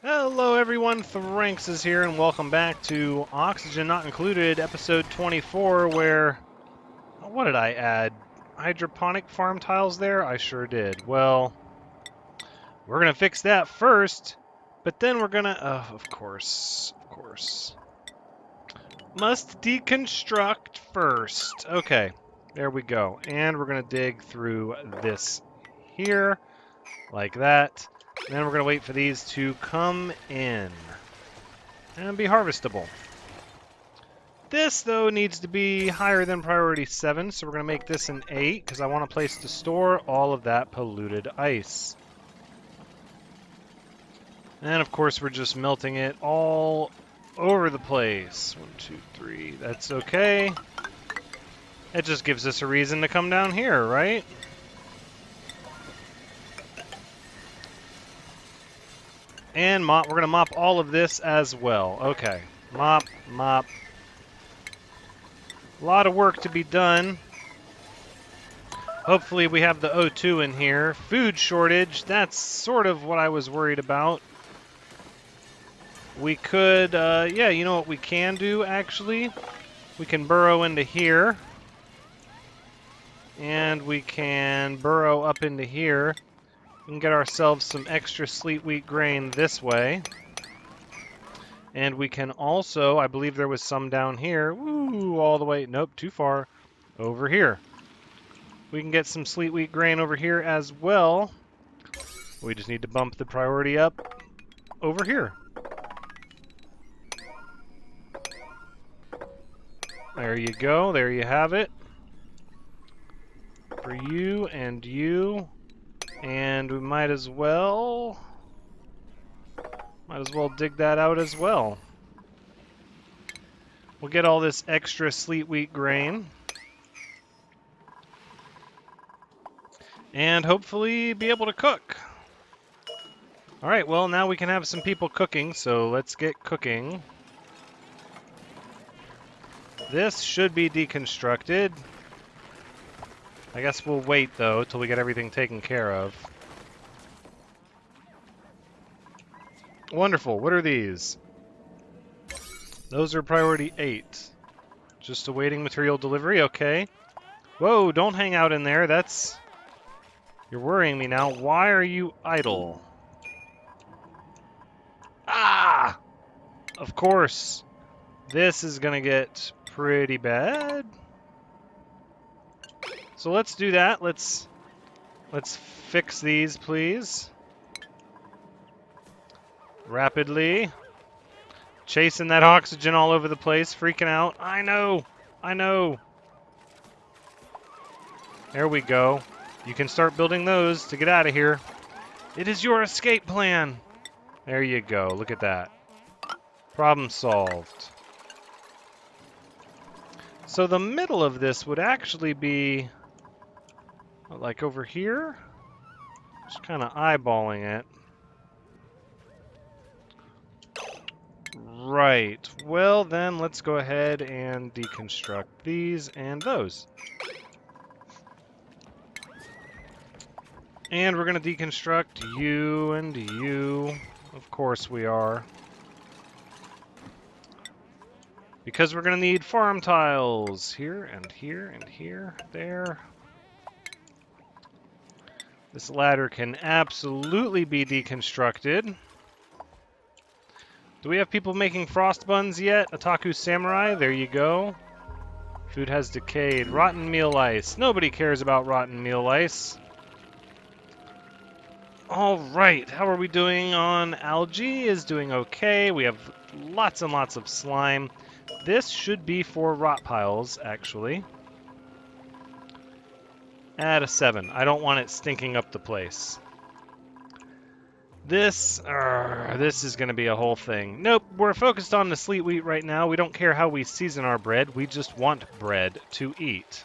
Hello everyone, Thranxes here, and welcome back to Oxygen Not Included, episode 24, where... What did I add? Hydroponic farm tiles there? I sure did. Well, we're gonna fix that first, but then we're gonna... of course. Must deconstruct first. Okay, there we go. And we're gonna dig through this here, like that. And then we're gonna wait for these to come in and be harvestable. This, though, needs to be higher than priority 7, so we're going to make this an 8, because I want a place to store all of that polluted ice. And, of course, we're just melting it all over the place. 1, 2, 3, that's okay. It just gives us a reason to come down here, right? And we're going to mop all of this as well. Okay, mop. A lot of work to be done. Hopefully we have the O2 in here. Food shortage, that's sort of what I was worried about. We could, yeah, you know what we can do, actually? We can burrow into here. And we can burrow up into here. We can get ourselves some extra Sleetwheat grain this way. And we can also, I believe there was some down here. Woo, all the way, nope, too far. Over here. We can get some Sleetwheat grain over here as well. We just need to bump the priority up over here. There you go. There you have it. For you and you. And we might as well dig that out as well. We'll get all this extra Sleetwheat grain. And hopefully be able to cook. Alright, well, now we can have some people cooking, so let's get cooking. This should be deconstructed. I guess we'll wait, though, till we get everything taken care of. Wonderful. What are these? Those are priority 8. Just awaiting material delivery, okay. Whoa, don't hang out in there. You're worrying me now. Why are you idle? Ah! Of course. This is gonna get pretty bad. So let's do that. Let's fix these, please. Rapidly. Chasing that oxygen all over the place, freaking out. I know. There we go. You can start building those to get out of here. It is your escape plan. There you go. Look at that. Problem solved. So the middle of this would actually be like over here. Just kind of eyeballing it. Right. Well, then let's go ahead and deconstruct these and those. And we're going to deconstruct you and you. Of course we are. Because we're going to need farm tiles. Here and here and here. There. This ladder can absolutely be deconstructed. Do we have people making frost buns yet? Otaku Samurai, there you go. Food has decayed. Rotten meal ice. Nobody cares about rotten meal ice. Alright, how are we doing on algae? Is doing okay. We have lots and lots of slime. This should be for rot piles, actually. At a 7. I don't want it stinking up the place. This is going to be a whole thing. Nope, we're focused on the Sleetwheat right now. We don't care how we season our bread. We just want bread to eat.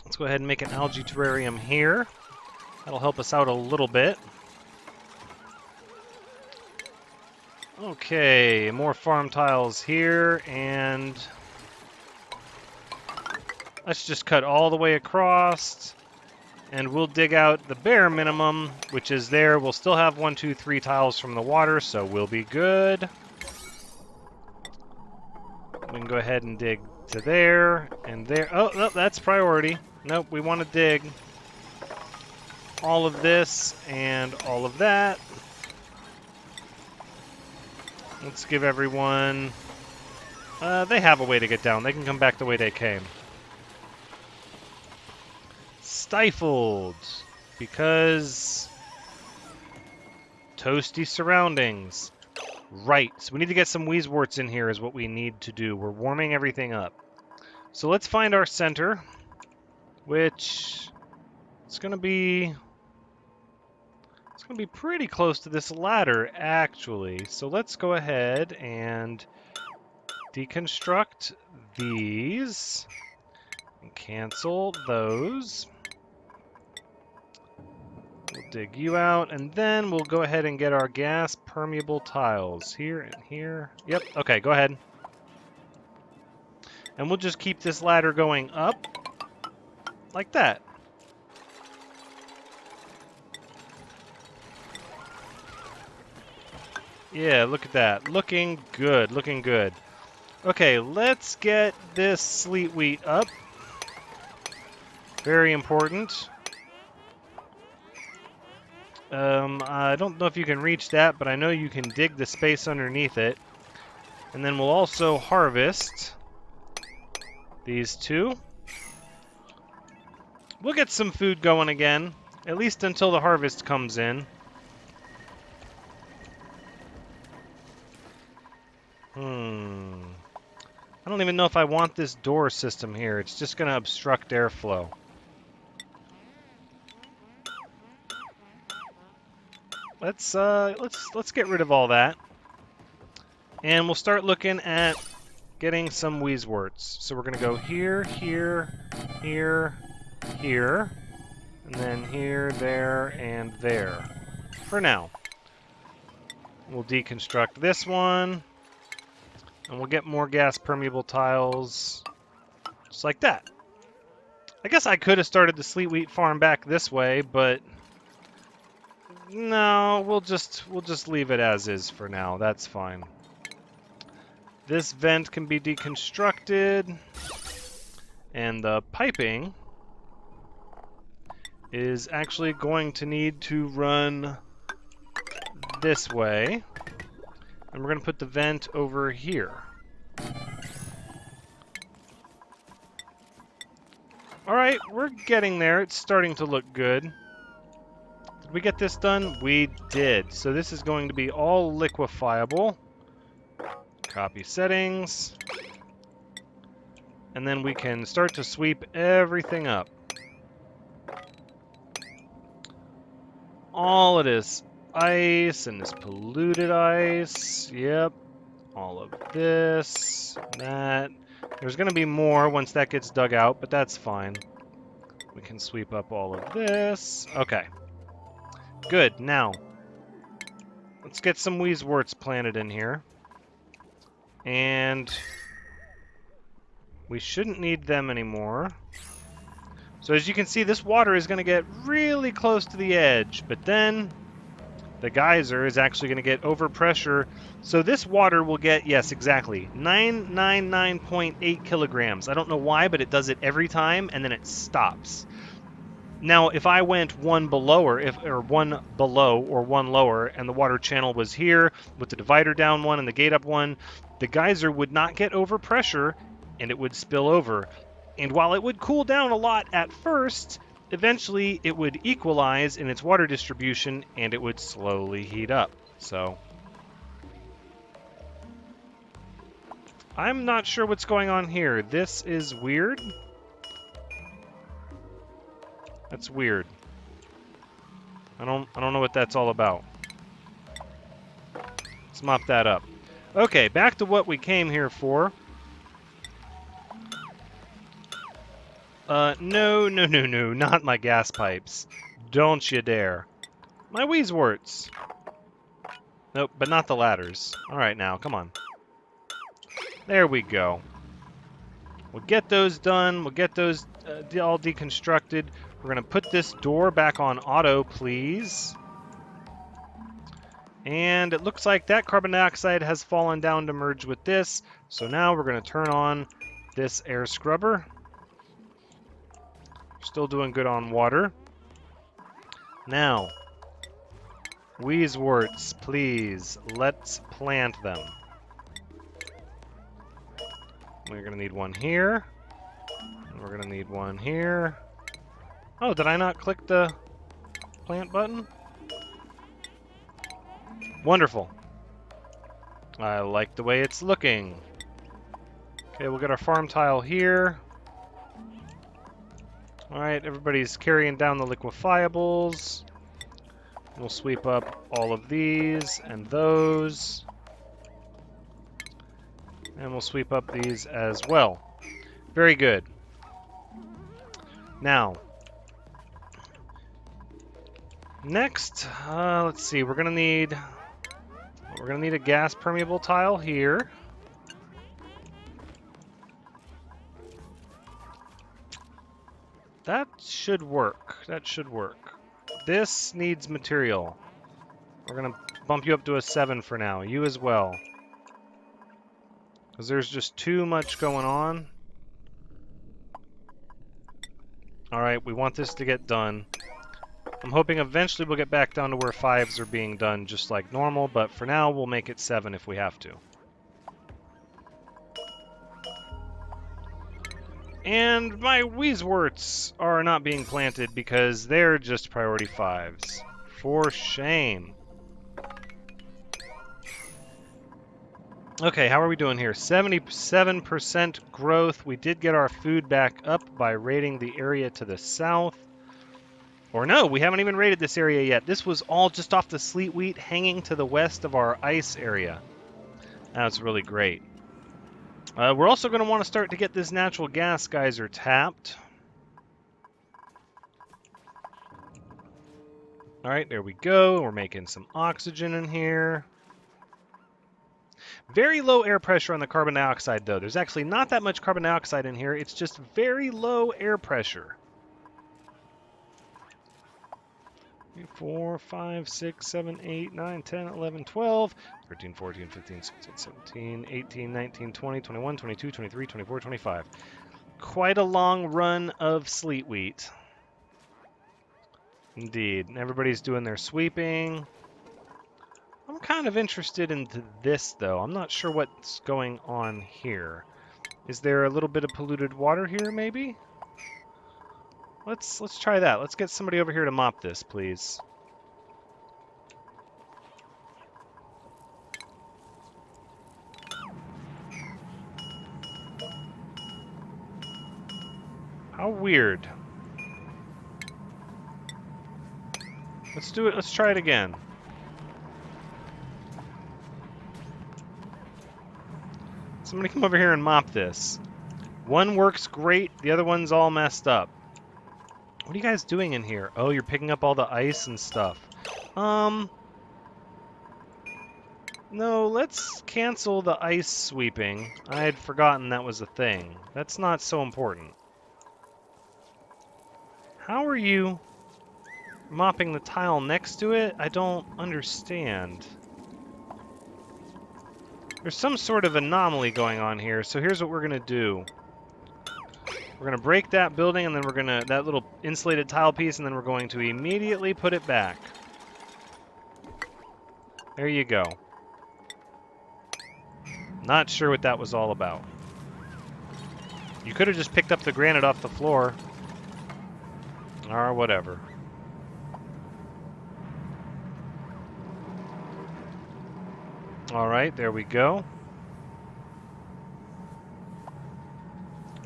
Let's go ahead and make an algae terrarium here. That'll help us out a little bit. Okay, more farm tiles here, and let's just cut all the way across. And we'll dig out the bare minimum, which is there. We'll still have 1, 2, 3 tiles from the water, so we'll be good. We can go ahead and dig to there and there. Oh, no, that's priority. Nope, we want to dig all of this and all of that. Let's give everyone... they have a way to get down. They can come back the way they came. Stifled. Because... toasty surroundings. Right. So we need to get some wheezeworts in here is what we need to do. We're warming everything up. So let's find our center, which... it's going to be pretty close to this ladder, actually. So let's go ahead and deconstruct these and cancel those. We'll dig you out, and then we'll go ahead and get our gas permeable tiles here and here. Yep, okay, go ahead. And we'll just keep this ladder going up like that. Yeah, look at that. Looking good, looking good. Okay, let's get this Sleetwheat up. Very important. I don't know if you can reach that, but I know you can dig the space underneath it. And then we'll also harvest these two. We'll get some food going again, at least until the harvest comes in. I don't even know if I want this door system here. It's just going to obstruct airflow. Let's get rid of all that. And we'll start looking at getting some wheezeworts. So we're going to go here, here, here, here, and then here, there, and there. For now. We'll deconstruct this one. And we'll get more gas permeable tiles, just like that. I guess I could have started the Sleetwheat farm back this way, but no, we'll just leave it as is for now. That's fine. This vent can be deconstructed, and the piping is actually going to need to run this way. And we're going to put the vent over here. Alright, we're getting there. It's starting to look good. Did we get this done? We did. So this is going to be all liquefiable. Copy settings. And then we can start to sweep everything up. All of this ice and this polluted ice. Yep. All of this, that. There's going to be more once that gets dug out, but that's fine. We can sweep up all of this. Okay. Good. Now, let's get some wheezeworts planted in here. And we shouldn't need them anymore. So as you can see, this water is going to get really close to the edge, but then the geyser is actually going to get overpressure. So this water will get, yes, exactly, 999.8 kilograms. I don't know why, but it does it every time, and then it stops. Now, if I went one below or one below or one lower, and the water channel was here with the divider down one and the gate up one, the geyser would not get overpressure, and it would spill over. And while it would cool down a lot at first, eventually it would equalize in its water distribution and it would slowly heat up. So I'm not sure what's going on here. This is weird. That's weird. I don't know what that's all about. Let's mop that up. Okay, back to what we came here for. No, not my gas pipes. Don't you dare. My wheezeworts. Nope, but not the ladders. Alright now, come on. There we go. We'll get those done. We'll get those all deconstructed. We're going to put this door back on auto, please. And it looks like that carbon dioxide has fallen down to merge with this. So now we're going to turn on this air scrubber. Still doing good on water. Now, wheezeworts, please. Let's plant them. We're going to need one here. And we're going to need one here. Oh, did I not click the plant button? Wonderful. I like the way it's looking. Okay, we'll get our farm tile here. Alright, everybody's carrying down the liquefiables. We'll sweep up all of these and those. And we'll sweep up these as well. Very good. Now, next, let's see, we're gonna need a gas permeable tile here. That should work. That should work. This needs material. We're gonna bump you up to a 7 for now. You as well. Because there's just too much going on. Alright, we want this to get done. I'm hoping eventually we'll get back down to where 5s are being done just like normal, but for now we'll make it 7 if we have to. And my wheezeworts are not being planted because they're just priority 5s. For shame. Okay, how are we doing here? 77% growth. We did get our food back up by raiding the area to the south. Or no, we haven't even raided this area yet. This was all just off the Sleetwheat hanging to the west of our ice area. That's really great. We're also going to want to start to get this natural gas geyser tapped. Alright, there we go. We're making some oxygen in here. Very low air pressure on the carbon dioxide, though. There's actually not that much carbon dioxide in here. It's just very low air pressure. 3, 4, 5, 6, 7, 8, 9, 10, 11, 12, 13, 14, 15, 16, 17, 18, 19, 20, 21, 22, 23, 24, 25. Quite a long run of Sleetwheat. Indeed. And everybody's doing their sweeping. I'm kind of interested in this, though. I'm not sure what's going on here. Is there a little bit of polluted water here, maybe? Let's try that. Let's get somebody over here to mop this, please. How weird. Let's do it. Let's try it again. Somebody come over here and mop this. One works great, the other one's all messed up. What are you guys doing in here? Oh, you're picking up all the ice and stuff. No, let's cancel the ice sweeping. I had forgotten that was a thing. That's not so important. How are you mopping the tile next to it? I don't understand. There's some sort of anomaly going on here, so here's what we're going to do. We're going to break that building, and then we're going to, that little insulated tile piece, and then we're going to immediately put it back. There you go. Not sure what that was all about. You could have just picked up the granite off the floor. Or whatever. Alright, there we go.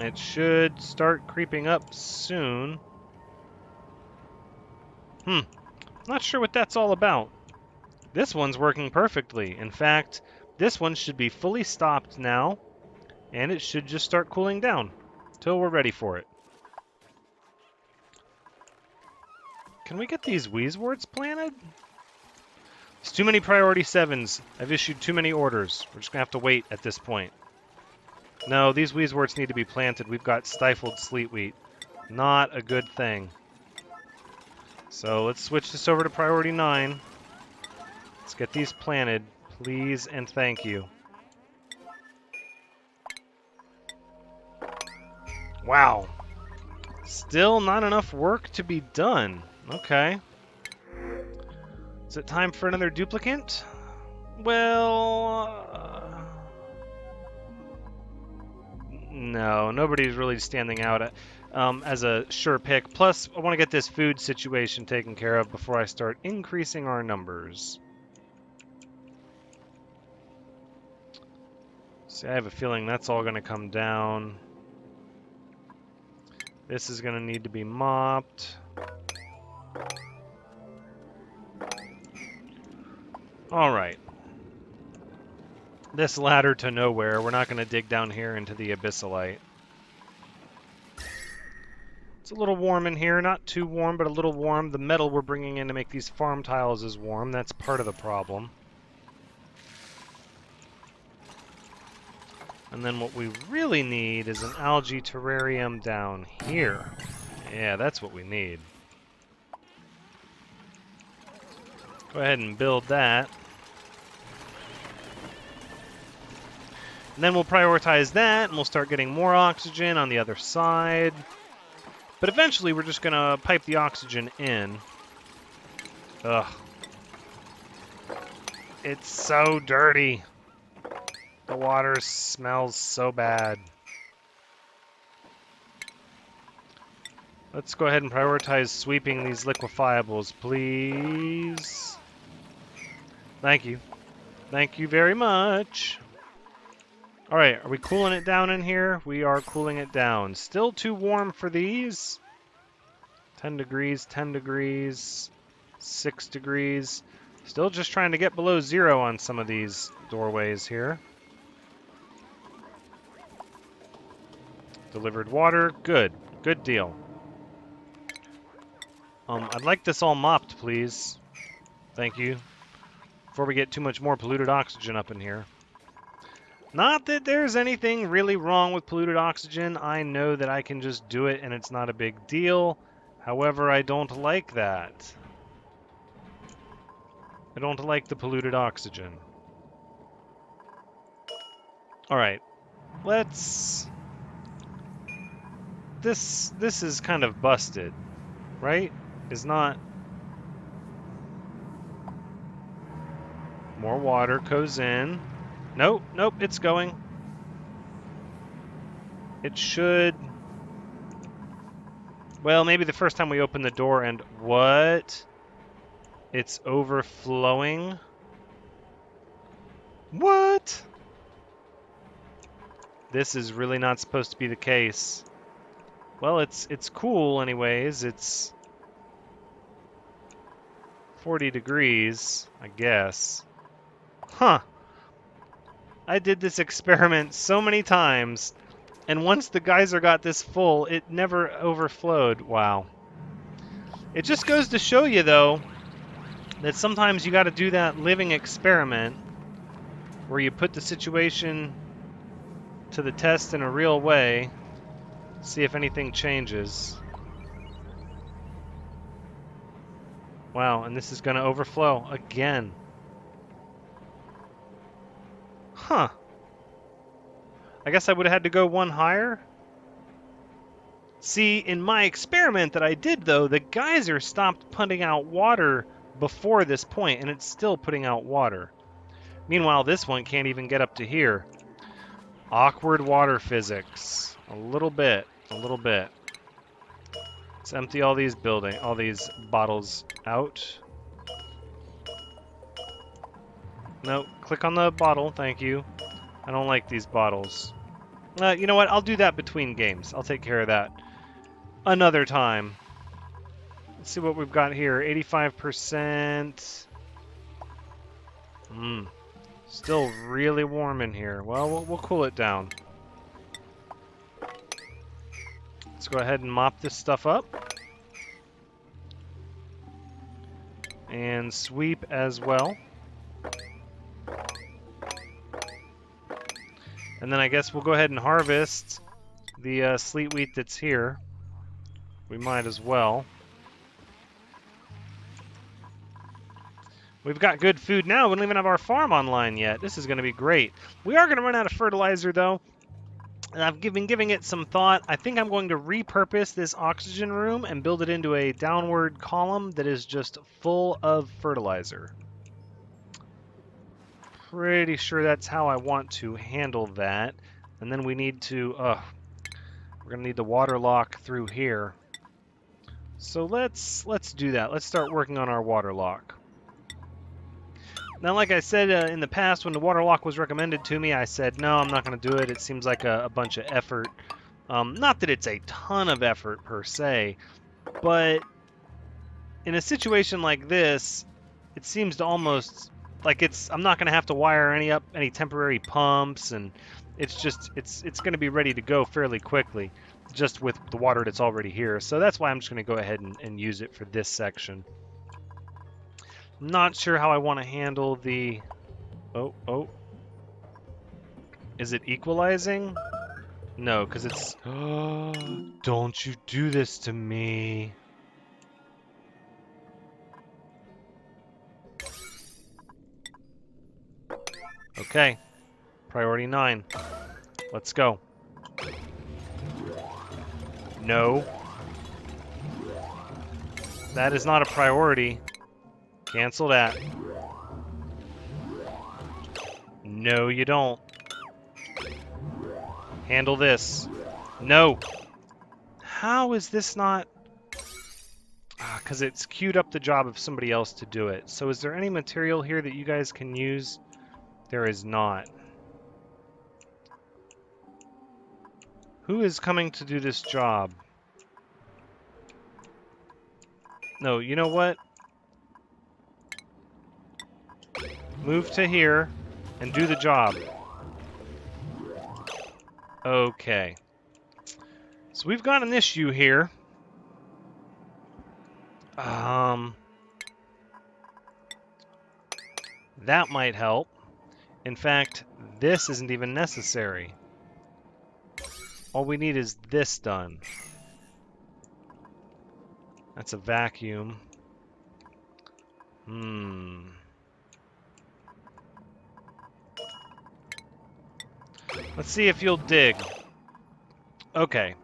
It should start creeping up soon. Not sure what that's all about. This one's working perfectly. In fact, this one should be fully stopped now, and it should just start cooling down till we're ready for it. Can we get these wheezeworts planted? There's too many priority 7s. I've issued too many orders. We're just going to have to wait at this point. No, these wheezeworts need to be planted. We've got stifled Sleetwheat. Not a good thing. So let's switch this over to priority 9. Let's get these planted, please and thank you. Wow. Still not enough work to be done. Okay. Is it time for another duplicant? Well... no, nobody's really standing out as a sure pick. Plus, I want to get this food situation taken care of before I start increasing our numbers. See, I have a feeling that's all going to come down. This is going to need to be mopped. All right. This ladder to nowhere. We're not going to dig down here into the abyssalite. It's a little warm in here. Not too warm, but a little warm. The metal we're bringing in to make these farm tiles is warm. That's part of the problem. And then what we really need is an algae terrarium down here. Yeah, that's what we need. Go ahead and build that. And then we'll prioritize that, and we'll start getting more oxygen on the other side. But eventually, we're just going to pipe the oxygen in. Ugh. It's so dirty. The water smells so bad. Let's go ahead and prioritize sweeping these liquefiables, please. Thank you. Thank you very much. Alright, are we cooling it down in here? We are cooling it down. Still too warm for these. 10 degrees, 10 degrees, 6 degrees. Still just trying to get below 0 on some of these doorways here. Delivered water. Good. Good deal. I'd like this all mopped, please. Thank you. Before we get too much more polluted oxygen up in here. Not that there's anything really wrong with polluted oxygen. I know that I can just do it and it's not a big deal. However, I don't like that. I don't like the polluted oxygen. Alright. Let's... This is kind of busted, right? Is not... More water goes in. Nope, nope, it's going. It should... Well, maybe the first time we open the door and... What? It's overflowing? What? This is really not supposed to be the case. Well, it's cool anyways. It's 40 degrees, I guess. Huh. I did this experiment so many times, and once the geyser got this full, it never overflowed. Wow. It just goes to show you, though, that sometimes you got to do that living experiment where you put the situation to the test in a real way, see if anything changes. Wow, and this is going to overflow again. Huh. I guess I would have had to go one higher. See, in my experiment that I did, though, the geyser stopped putting out water before this point, and it's still putting out water. Meanwhile, this one can't even get up to here. Awkward water physics. A little bit. A little bit. Let's empty all these bottles out. No, click on the bottle, thank you. I don't like these bottles. You know what, I'll do that between games. I'll take care of that another time. Let's see what we've got here. 85%. Still really warm in here. Well, we'll cool it down. Let's go ahead and mop this stuff up. And sweep as well. And then I guess we'll go ahead and harvest the sleetwheat that's here. We might as well. We've got good food now. We don't even have our farm online yet. This is going to be great. We are going to run out of fertilizer, though. And I've been giving it some thought. I think I'm going to repurpose this oxygen room and build it into a downward column that is just full of fertilizer. Pretty sure that's how I want to handle that. And then we need to, we're going to need the water lock through here. So let's do that. Let's start working on our water lock. Now, like I said in the past, when the water lock was recommended to me, I said, no, I'm not going to do it. It seems like a bunch of effort. Not that it's a ton of effort per se, but in a situation like this, it seems to almost like I'm not going to have to wire any temporary pumps, and it's going to be ready to go fairly quickly, just with the water that's already here. So that's why I'm just going to go ahead and use it for this section. I'm not sure how I want to handle the... Oh. Is it equalizing? No, because it's... Don't you do this to me. Okay. Priority 9. Let's go. No. That is not a priority. Cancel that. No, you don't. Handle this. No. How is this not... Because it's queued up the job of somebody else to do it. So is there any material here that you guys can use? There is not. Who is coming to do this job? No, you know what? Move to here and do the job. Okay. So we've got an issue here. That might help. In fact, this isn't even necessary. All we need is this done. That's a vacuum. Let's see if you'll dig. Okay.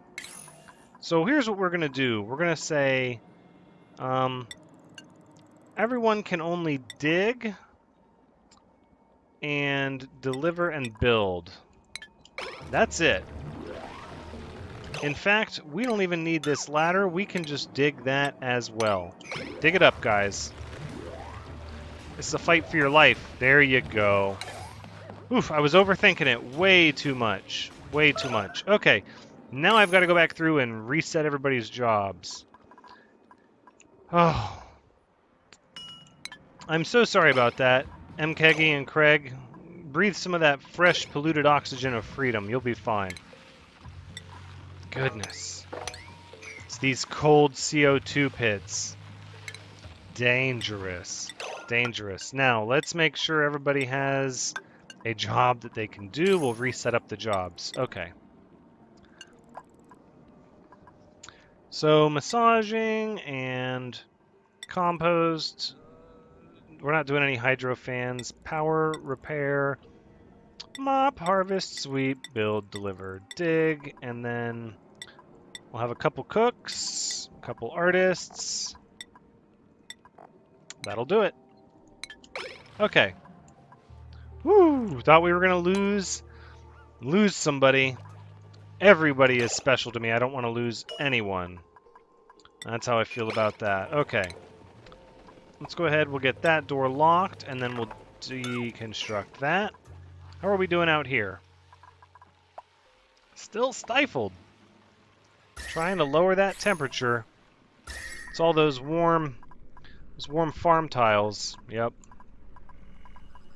So here's what we're going to do. We're going to say, everyone can only dig and deliver and build. That's it. In fact, we don't even need this ladder. We can just dig that as well. Dig it up, guys. This is a fight for your life. There you go. Oof, I was overthinking it way too much. Way too much. Okay, now I've got to go back through and reset everybody's jobs. Oh. I'm so sorry about that. M. Keggy and Craig, breathe some of that fresh, polluted oxygen of freedom. You'll be fine. Goodness. It's these cold CO2 pits. Dangerous. Dangerous. Now, let's make sure everybody has a job that they can do. We'll reset up the jobs. Okay. So, massaging and compost. We're not doing any hydro fans. Power, repair, mop, harvest, sweep, build, deliver, dig, and then we'll have a couple cooks, a couple artists. That'll do it. Okay. Woo! Thought we were gonna lose somebody. Everybody is special to me. I don't want to lose anyone. That's how I feel about that. Okay. Let's go ahead. We'll get that door locked, and then we'll deconstruct that. How are we doing out here? Still stifled. Trying to lower that temperature. It's all those warm farm tiles. Yep.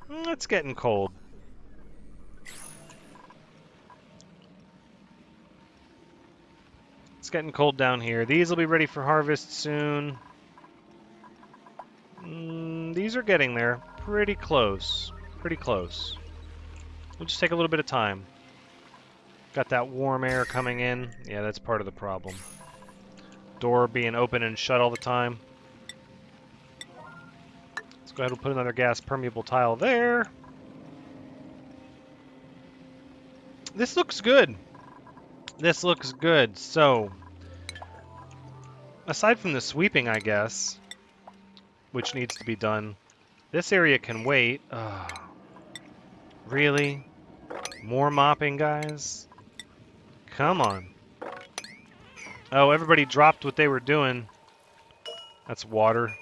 It's getting cold. It's getting cold down here. These will be ready for harvest soon. These are getting there. Pretty close. Pretty close. We'll just take a little bit of time. Got that warm air coming in. Yeah, that's part of the problem. Door being open and shut all the time. Let's go ahead and put another gas permeable tile there. This looks good. This looks good. So, aside from the sweeping, I guess, which needs to be done, this area can wait. Really? More mopping, guys? Come on. Oh, everybody dropped what they were doing. That's water.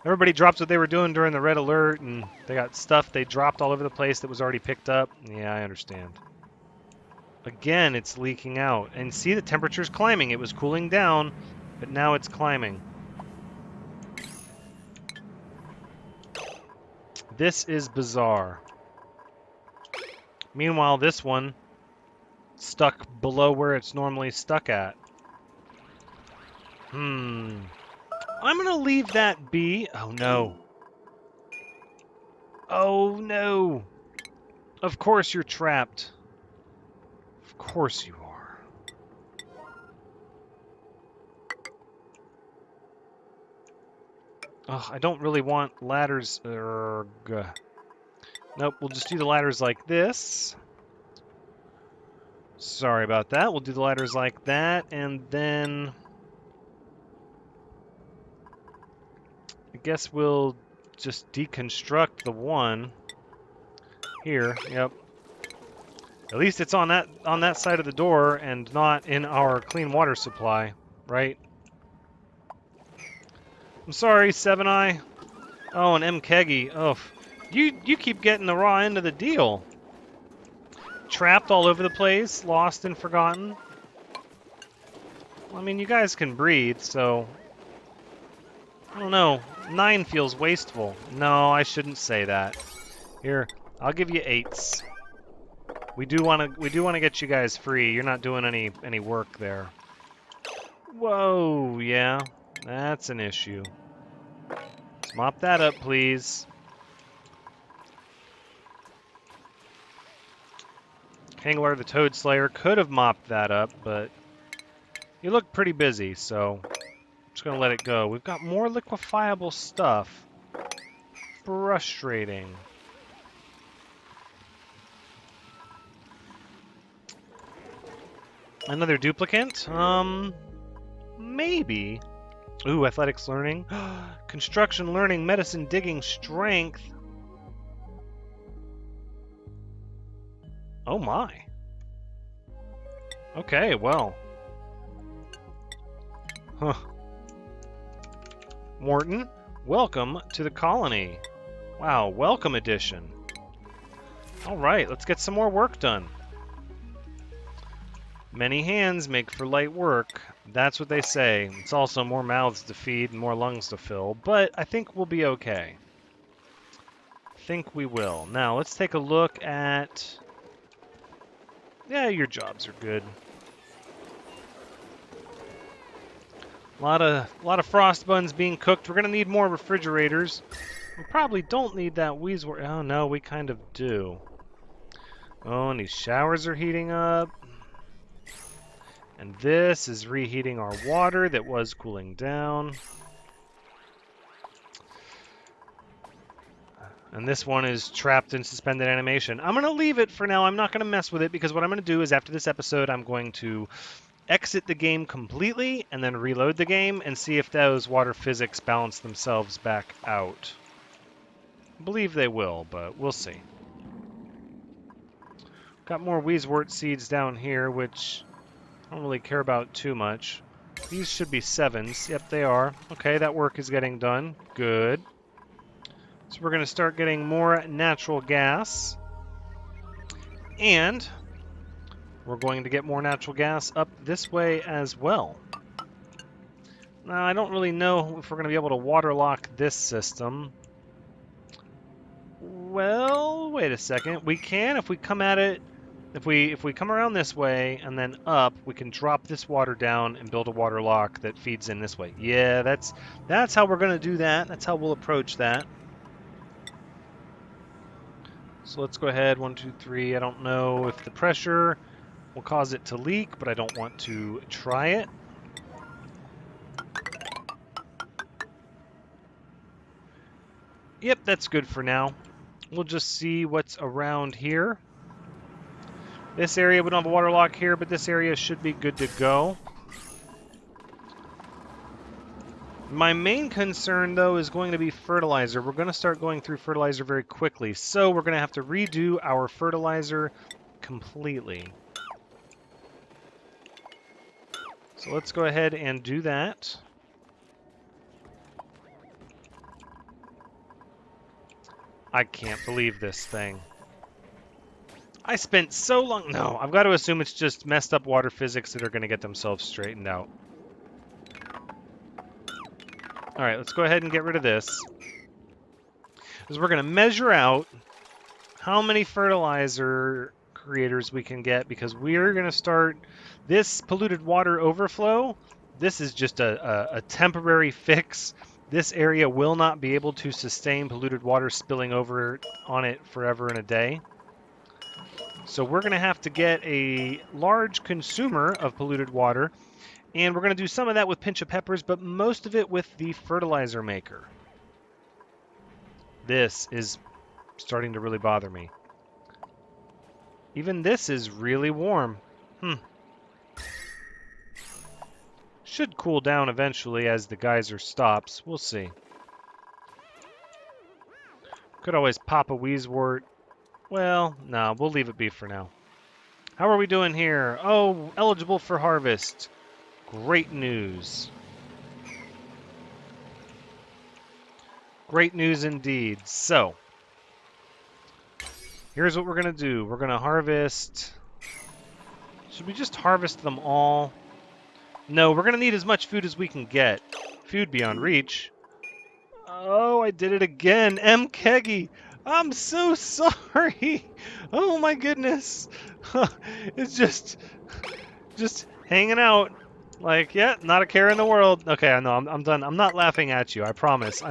Everybody dropped what they were doing during the red alert, and they got stuff they dropped all over the place that was already picked up. Yeah, I understand. Again, it's leaking out. And see, the temperature's climbing. It was cooling down, but now it's climbing. This is bizarre. Meanwhile, this one stuck below where it's normally stuck at. I'm going to leave that be. Oh, no. Oh, no. Of course you're trapped. Of course you are. Ugh, I don't really want ladders. Nope, we'll just do the ladders like this. Sorry about that. We'll do the ladders like that, and then I guess we'll just deconstruct the one here. Yep. At least it's on that side of the door and not in our clean water supply, right? I'm sorry, Seven Eye. Oh, and M. Keggy. Oh, you keep getting the raw end of the deal. Trapped all over the place, lost and forgotten. Well, I mean, you guys can breathe, so I don't know. 9 feels wasteful. No, I shouldn't say that. Here, I'll give you 8s. We do want to get you guys free. You're not doing any work there. Whoa, yeah, that's an issue. Let's mop that up, please. Kangler the Toad Slayer could have mopped that up, but you look pretty busy, so I'm just gonna let it go. We've got more liquefiable stuff. Frustrating. Another duplicant? Maybe. Ooh, athletics learning. Construction learning, medicine digging, strength. Oh my. Okay, well. Huh. Morton, welcome to the colony. Wow, welcome edition. Alright, let's get some more work done. Many hands make for light work. That's what they say. It's also more mouths to feed and more lungs to fill, but I think we'll be okay. Think we will. Now, let's take a look at... Yeah, your jobs are good. A lot of frost buns being cooked. We're going to need more refrigerators. We probably don't need that wheezewort. Oh, no, we kind of do. Oh, and these showers are heating up. And this is reheating our water that was cooling down. And this one is trapped in suspended animation. I'm going to leave it for now. I'm not going to mess with it because what I'm going to do is after this episode, I'm going to exit the game completely and then reload the game and see if those water physics balance themselves back out. I believe they will, but we'll see. Got more wheezewort seeds down here, which I don't really care about too much. These should be 7s. Yep, they are. Okay, that work is getting done. Good. So we're going to start getting more natural gas. And we're going to get more natural gas up this way as well. Now, I don't really know if we're going to be able to waterlock this system. Well, wait a second. We can if we come at it. If we come around this way and then up, we can drop this water down and build a water lock that feeds in this way. Yeah, that's how we're going to do that. That's how we'll approach that. So let's go ahead. 1, 2, 3. I don't know if the pressure will cause it to leak, but I don't want to try it. Yep, that's good for now. We'll just see what's around here. This area, we don't have a water lock here, but this area should be good to go. My main concern, though, is going to be fertilizer. We're going to start going through fertilizer very quickly, so we're going to have to redo our fertilizer completely. So let's go ahead and do that. I can't believe this thing. I spent so long... No, I've got to assume it's just messed up water physics that are going to get themselves straightened out. All right, let's go ahead and get rid of this. Because we're going to measure out how many fertilizer creators we can get, because we're going to start this polluted water overflow. This is just a temporary fix. This area will not be able to sustain polluted water spilling over on it forever and a day. So we're going to have to get a large consumer of polluted water, and we're going to do some of that with pinch of peppers, but most of it with the fertilizer maker. This is starting to really bother me. Even this is really warm. Should cool down eventually as the geyser stops. We'll see. Could always pop a wheezewort. Well, no, we'll leave it be for now. How are we doing here? Oh, eligible for harvest. Great news. Great news indeed. So, here's what we're going to do. We're going to harvest... Should we just harvest them all? No, we're going to need as much food as we can get. Food beyond reach. Oh, I did it again. M. Keggy. I'm so sorry. Oh my goodness. It's just hanging out. Like, yeah, not a care in the world. Okay, I know. I'm done. I'm not laughing at you. I promise.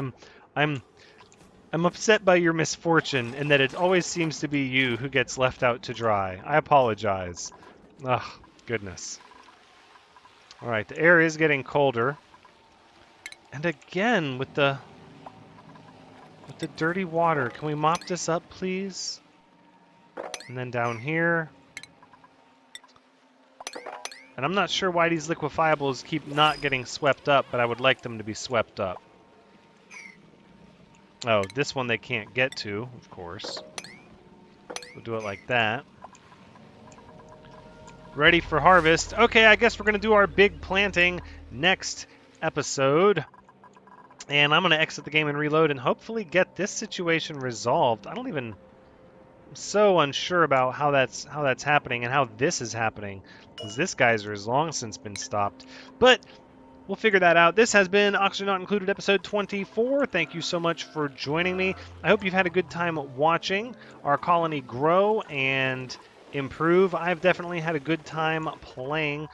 I'm upset by your misfortune and that it always seems to be you who gets left out to dry. I apologize. Ugh, goodness. All right, the air is getting colder. And again, with the dirty water. Can we mop this up, please? And then down here. And I'm not sure why these liquefiables keep not getting swept up, but I would like them to be swept up. Oh, this one they can't get to, of course. We'll do it like that. Ready for harvest. Okay, I guess we're going to do our big planting next episode. And I'm going to exit the game and reload and hopefully get this situation resolved. I'm so unsure about how that's happening and how this is happening, because this geyser has long since been stopped. But we'll figure that out. This has been Oxygen Not Included episode 24. Thank you so much for joining me. I hope you've had a good time watching our colony grow and improve. I've definitely had a good time playing.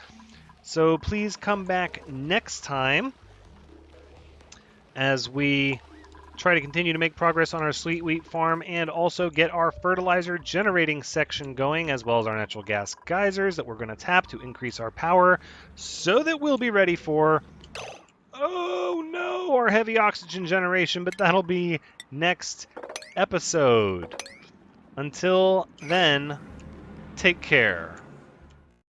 So please come back next time as we try to continue to make progress on our Sleetwheat farm and also get our fertilizer generating section going, as well as our natural gas geysers that we're going to tap to increase our power so that we'll be ready for, oh no, our heavy oxygen generation, but that'll be next episode. Until then, take care.